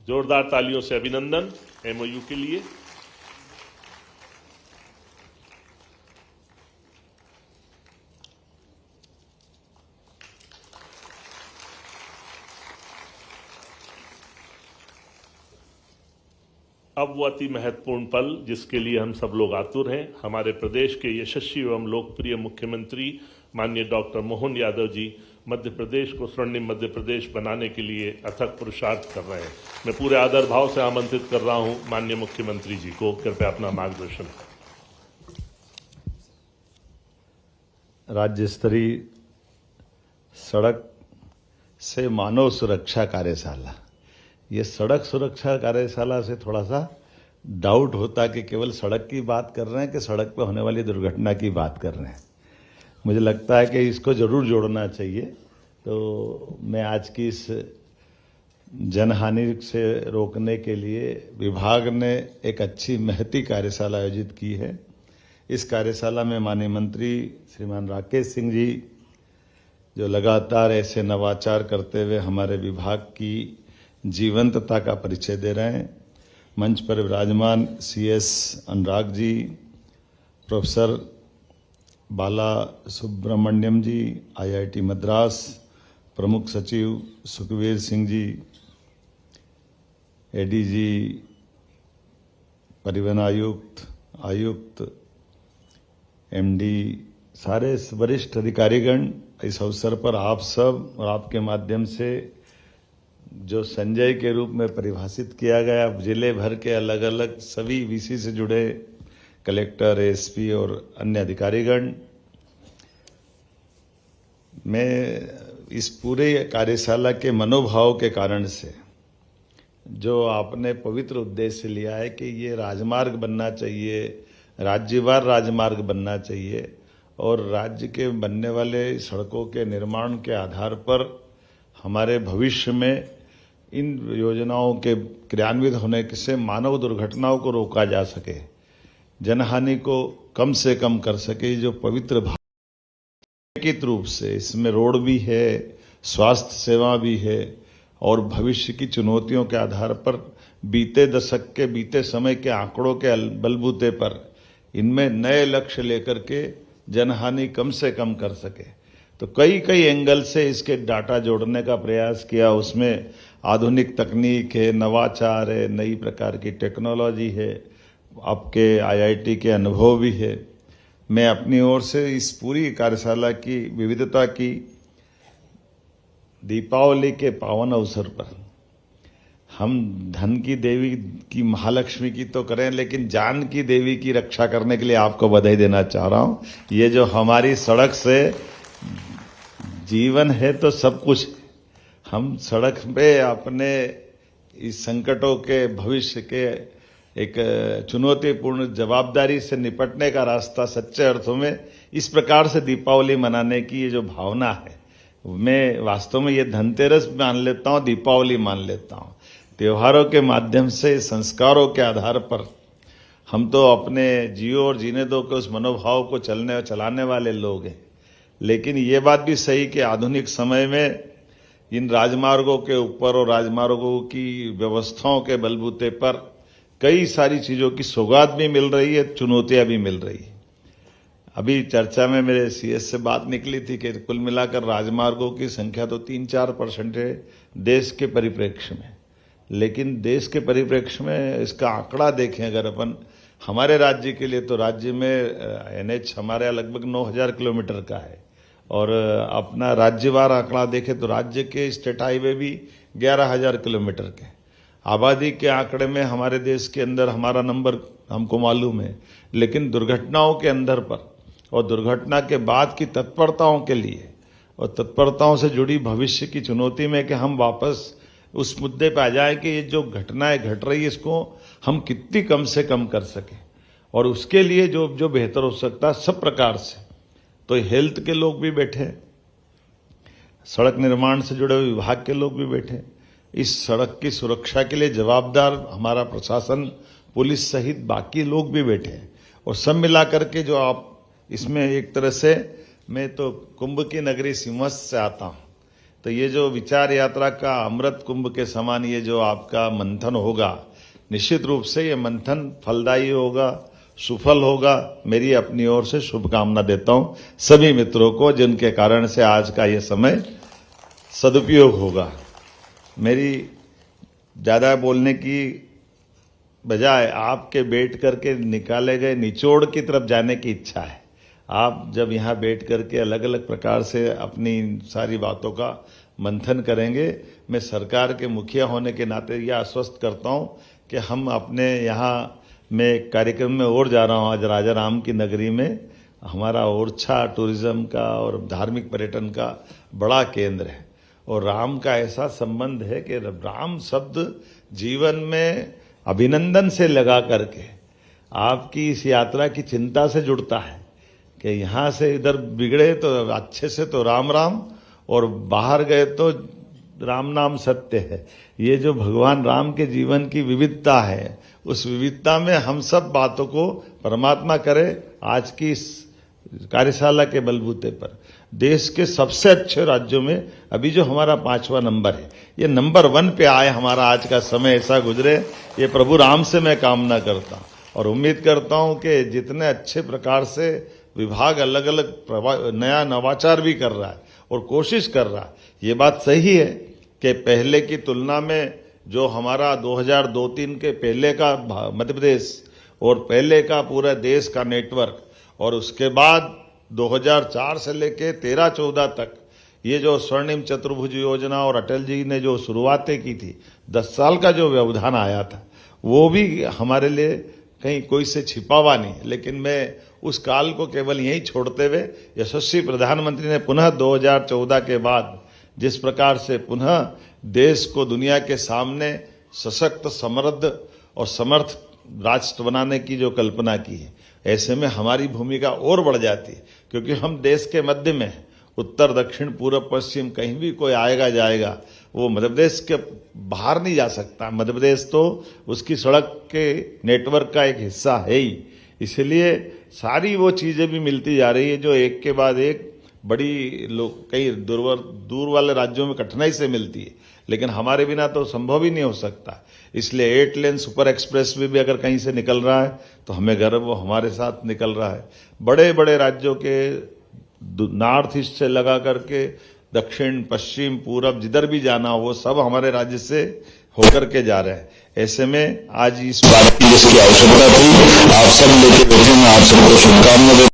जोरदार तालियों से अभिनंदन एमओयू के लिए। अब वो अति महत्वपूर्ण पल जिसके लिए हम सब लोग आतुर हैं, हमारे प्रदेश के यशस्वी एवं लोकप्रिय मुख्यमंत्री माननीय डॉक्टर मोहन यादव जी मध्य प्रदेश को स्वर्णिम मध्य प्रदेश बनाने के लिए अथक पुरुषार्थ कर रहे हैं। मैं पूरे आदर भाव से आमंत्रित कर रहा हूं माननीय मुख्यमंत्री जी को, कृपया अपना मार्गदर्शन करें। राज्य स्तरीय सड़क से मानव सुरक्षा कार्यशाला, ये सड़क सुरक्षा कार्यशाला से थोड़ा सा डाउट होता कि केवल सड़क की बात कर रहे हैं कि सड़क पर होने वाली दुर्घटना की बात कर रहे हैं। मुझे लगता है कि इसको जरूर जोड़ना चाहिए। तो मैं आज की इस जनहानि से रोकने के लिए विभाग ने एक अच्छी महती कार्यशाला आयोजित की है। इस कार्यशाला में माननीय मंत्री श्रीमान राकेश सिंह जी जो लगातार ऐसे नवाचार करते हुए हमारे विभाग की जीवंतता का परिचय दे रहे हैं। मंच पर विराजमान CS अनुराग जी, प्रोफेसर बाला सुब्रमण्यम जी, IIT मद्रास, प्रमुख सचिव सुखवीर सिंह जी, ADG परिवहन आयुक्त MD, सारे वरिष्ठ अधिकारीगण, इस अवसर पर आप सब और आपके माध्यम से जो संजय के रूप में परिभाषित किया गया, जिले भर के अलग अलग सभी VC से जुड़े कलेक्टर, SP और अन्य अधिकारीगण, मैं इस पूरे कार्यशाला के मनोभाव के कारण से जो आपने पवित्र उद्देश्य लिया है कि ये राजमार्ग बनना चाहिए, राज्यवार राजमार्ग बनना चाहिए और राज्य के बनने वाले सड़कों के निर्माण के आधार पर हमारे भविष्य में इन योजनाओं के क्रियान्वित होने से मानव दुर्घटनाओं को रोका जा सके, जनहानि को कम से कम कर सके। जो पवित्र भाव रूप से इसमें रोड भी है, स्वास्थ्य सेवा भी है और भविष्य की चुनौतियों के आधार पर बीते दशक के बीते समय के आंकड़ों के बलबूते पर इनमें नए लक्ष्य लेकर के जनहानि कम से कम कर सके। तो कई एंगल से इसके डाटा जोड़ने का प्रयास किया। उसमें आधुनिक तकनीक है, नवाचार है, नई प्रकार की टेक्नोलॉजी है, आपके IIT के अनुभव भी है। मैं अपनी ओर से इस पूरी कार्यशाला की विविधता की दीपावली के पावन अवसर पर हम धन की देवी की महालक्ष्मी की तो करें, लेकिन जान की देवी की रक्षा करने के लिए आपको बधाई देना चाह रहा हूं। ये जो हमारी सड़क से जीवन है तो सब कुछ, हम सड़क पे अपने इस संकटों के भविष्य के एक चुनौतीपूर्ण जवाबदारी से निपटने का रास्ता सच्चे अर्थों में इस प्रकार से दीपावली मनाने की ये जो भावना है, मैं वास्तव में ये धनतेरस मान लेता हूं, दीपावली मान लेता हूं। त्योहारों के माध्यम से संस्कारों के आधार पर हम तो अपने जियो और जीने दो के उस मनोभाव को चलाने वाले लोग हैं। लेकिन ये बात भी सही कि आधुनिक समय में इन राजमार्गों के ऊपर और राजमार्गों की व्यवस्थाओं के बलबूते पर कई सारी चीजों की सौगात भी मिल रही है, चुनौतियां भी मिल रही है। अभी चर्चा में मेरे CS से बात निकली थी कि कुल मिलाकर राजमार्गों की संख्या तो 3-4% है देश के परिप्रेक्ष्य में, लेकिन देश के परिप्रेक्ष्य में इसका आंकड़ा देखें अगर अपन हमारे राज्य के लिए, तो राज्य में NH हमारे लगभग 9000 किलोमीटर का है और अपना राज्यवार आंकड़ा देखें तो राज्य के स्टेट हाईवे भी 11000 किलोमीटर के। आबादी के आंकड़े में हमारे देश के अंदर हमारा नंबर हमको मालूम है, लेकिन दुर्घटनाओं के अंदर पर और दुर्घटना के बाद की तत्परताओं के लिए और तत्परताओं से जुड़ी भविष्य की चुनौती में कि हम वापस उस मुद्दे पे आ जाए कि ये जो घटनाएं घट रही है इसको हम कितनी कम से कम कर सकें और उसके लिए जो बेहतर हो सकता है सब प्रकार से। तो हेल्थ के लोग भी बैठे, सड़क निर्माण से जुड़े विभाग के लोग भी बैठे, इस सड़क की सुरक्षा के लिए जवाबदार हमारा प्रशासन, पुलिस सहित बाकी लोग भी बैठे हैं और सब मिलाकर के जो आप इसमें एक तरह से, मैं तो कुंभ की नगरी सिंहस्थ से आता हूं, तो ये जो विचार यात्रा का अमृत कुंभ के समान ये जो आपका मंथन होगा, निश्चित रूप से ये मंथन फलदायी होगा, सुफल होगा। मेरी अपनी ओर से शुभकामना देता हूं सभी मित्रों को, जिनके कारण से आज का ये समय सदुपयोग होगा। मेरी ज्यादा बोलने की बजाय आपके बैठ करके निकाले गए निचोड़ की तरफ जाने की इच्छा है। आप जब यहाँ बैठ करके अलग अलग प्रकार से अपनी सारी बातों का मंथन करेंगे, मैं सरकार के मुखिया होने के नाते यह आश्वस्त करता हूं कि हम अपने यहाँ मैं एक कार्यक्रम में और जा रहा हूं। आज राजा राम की नगरी में हमारा ओरछा टूरिज्म का और धार्मिक पर्यटन का बड़ा केंद्र है, और राम का ऐसा संबंध है कि राम शब्द जीवन में अभिनंदन से लगा करके आपकी इस यात्रा की चिंता से जुड़ता है कि यहां से इधर बिगड़े तो अच्छे से तो राम राम, और बाहर गए तो राम नाम सत्य है। ये जो भगवान राम के जीवन की विविधता है, उस विविधता में हम सब बातों को परमात्मा करे। आज की इस कार्यशाला के बलबूते पर देश के सबसे अच्छे राज्यों में अभी जो हमारा 5वां नंबर है, ये नंबर 1 पे आए। हमारा आज का समय ऐसा गुजरे, ये प्रभु राम से मैं कामना करता हूं, और उम्मीद करता हूं कि जितने अच्छे प्रकार से विभाग अलग अलग नया नवाचार भी कर रहा है और कोशिश कर रहा है। ये बात सही है कि पहले की तुलना में जो हमारा 2002-3 के पहले का मध्य प्रदेश और पहले का पूरा देश का नेटवर्क, और उसके बाद 2004 से लेके 13-14 तक ये जो स्वर्णिम चतुर्भुज योजना और अटल जी ने जो शुरुआतें की थी, 10 साल का जो व्यवधान आया था, वो भी हमारे लिए कहीं कोई से छिपा हुआ नहीं। लेकिन मैं उस काल को केवल यही छोड़ते हुए यशस्वी प्रधानमंत्री ने पुनः 2014 के बाद जिस प्रकार से पुनः देश को दुनिया के सामने सशक्त, समृद्ध और समर्थ राष्ट्र बनाने की जो कल्पना की है, ऐसे में हमारी भूमिका और बढ़ जाती है, क्योंकि हम देश के मध्य में हैं। उत्तर दक्षिण पूर्व पश्चिम कहीं भी कोई आएगा जाएगा, वो मध्य प्रदेश के बाहर नहीं जा सकता। मध्य प्रदेश तो उसकी सड़क के नेटवर्क का एक हिस्सा है ही। इसलिए सारी वो चीजें भी मिलती जा रही है जो एक के बाद एक बड़ी लोग कई दूर वाले राज्यों में कठिनाई से मिलती है, लेकिन हमारे बिना तो संभव ही नहीं हो सकता। इसलिए 8 लेन सुपर एक्सप्रेस भी अगर कहीं से निकल रहा है तो हमें गर्व, वो हमारे साथ निकल रहा है। बड़े बड़े राज्यों के नॉर्थ ईस्ट से लगा करके दक्षिण पश्चिम पूरब जिधर भी जाना हो, वो सब हमारे राज्य से होकर के जा रहे हैं। ऐसे में आज इस बात की जिसकी आवश्यकता थी, आप सब लेके बैठे, मैं आप सबको शुभकामना